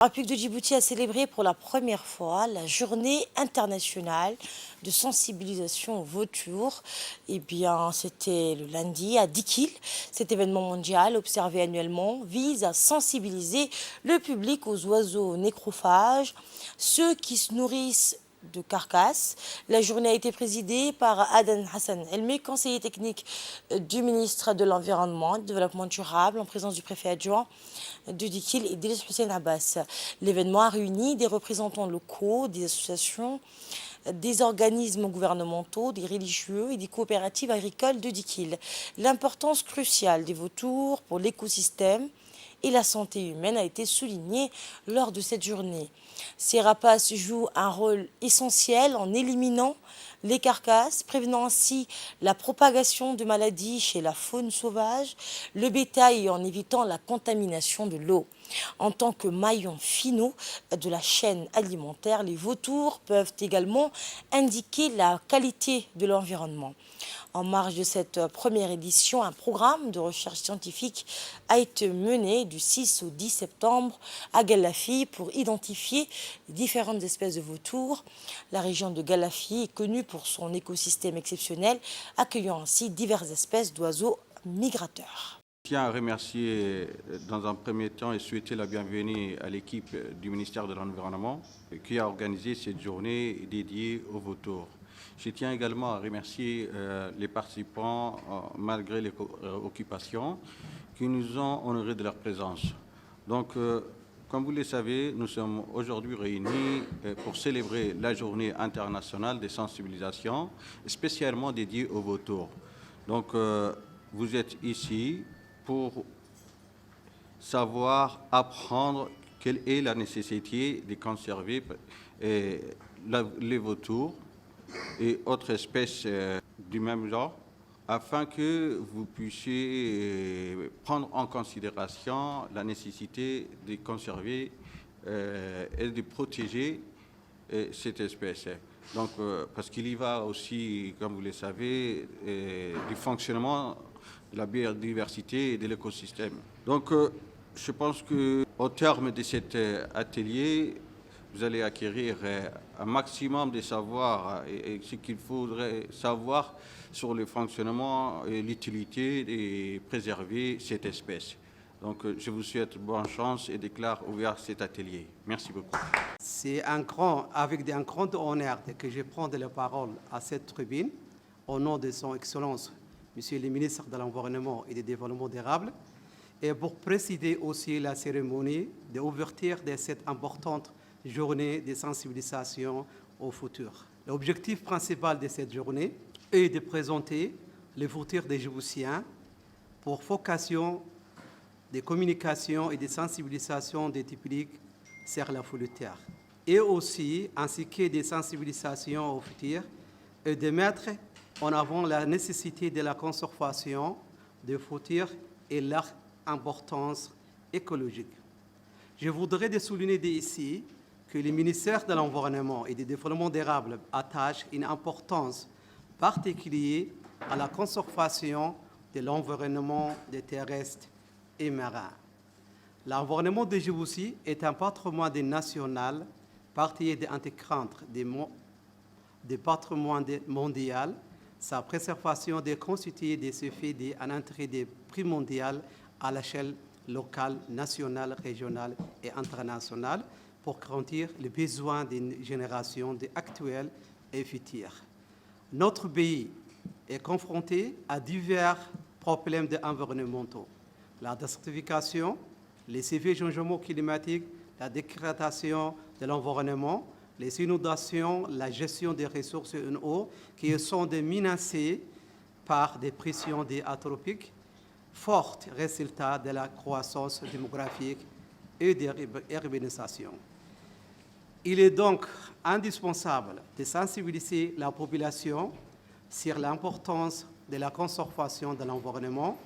La République de Djibouti a célébré pour la première fois la journée internationale de sensibilisation au vautour. C'était le lundi à Dikil. Cet événement mondial, observé annuellement, vise à sensibiliser le public aux oiseaux nécrophages, ceux qui se nourrissent de carcasses. La journée a été présidée par Aden Hassan Elmi, conseiller technique du ministre de l'Environnement et du Développement durable, en présence du préfet adjoint de Dikil et Idriss Hussein Abbas. L'événement a réuni des représentants locaux, des associations, des organismes gouvernementaux, des religieux et des coopératives agricoles de Dikil. L'importance cruciale des vautours pour l'écosystème et la santé humaine a été soulignée lors de cette journée. Ces rapaces jouent un rôle essentiel en éliminant les carcasses, prévenant ainsi la propagation de maladies chez la faune sauvage, le bétail et en évitant la contamination de l'eau. En tant que maillons finaux de la chaîne alimentaire, les vautours peuvent également indiquer la qualité de l'environnement. En marge de cette première édition, un programme de recherche scientifique a été mené du 6 au 10 septembre à Galafi pour identifier différentes espèces de vautours. La région de Galafi est connue pour son écosystème exceptionnel, accueillant ainsi diverses espèces d'oiseaux migrateurs. Je tiens à remercier dans un premier temps et souhaiter la bienvenue à l'équipe du ministère de l'Environnement qui a organisé cette journée dédiée aux vautours. Je tiens également à remercier les participants, malgré les occupations, qui nous ont honorés de leur présence. Donc, comme vous le savez, nous sommes aujourd'hui réunis pour célébrer la journée internationale de sensibilisation, spécialement dédiée aux vautours. Donc, vous êtes ici pour savoir, apprendre quelle est la nécessité de conserver les vautours et autres espèces du même genre, afin que vous puissiez prendre en considération la nécessité de conserver et de protéger cette espèce. Donc, parce qu'il y va aussi, comme vous le savez, du fonctionnement de la biodiversité et de l'écosystème. Donc, je pense qu'au terme de cet atelier, vous allez acquérir un maximum de savoir et ce qu'il faudrait savoir sur le fonctionnement et l'utilité de préserver cette espèce. Donc, je vous souhaite bonne chance et déclare ouvert cet atelier. Merci beaucoup. C'est avec un grand honneur que je prends la parole à cette tribune au nom de son Excellence, Monsieur le ministre de l'Environnement et du Développement durable, et pour présider aussi la cérémonie d'ouverture de cette importante journée de sensibilisation au futur. L'objectif principal de cette journée est de présenter le futur des Djiboutiens pour vocation de communication et de sensibilisation des publics sur la terre, et aussi ainsi que des sensibilisations au futur et de mettre en avant la nécessité de la conservation des futurs et leur importance écologique. Je voudrais souligner ici que le ministère de l'Environnement et du Développement durable attache une importance particulière à la conservation de l'environnement terrestre et marin. L'environnement de Djibouti est un patrimoine national, partie intégrante du patrimoine mondial. Sa préservation est constituée de ce fait d'un intérêt primordial à l'échelle locale, nationale, régionale et internationale pour garantir les besoins des générations actuelles et futures. Notre pays est confronté à divers problèmes environnementaux: la désertification, les sévères changements climatiques, la dégradation de l'environnement, les inondations, la gestion des ressources en eau qui sont menacées par des pressions anthropiques, forts résultats de la croissance démographique et de l'urbanisation. Il est donc indispensable de sensibiliser la population sur l'importance de la conservation de l'environnement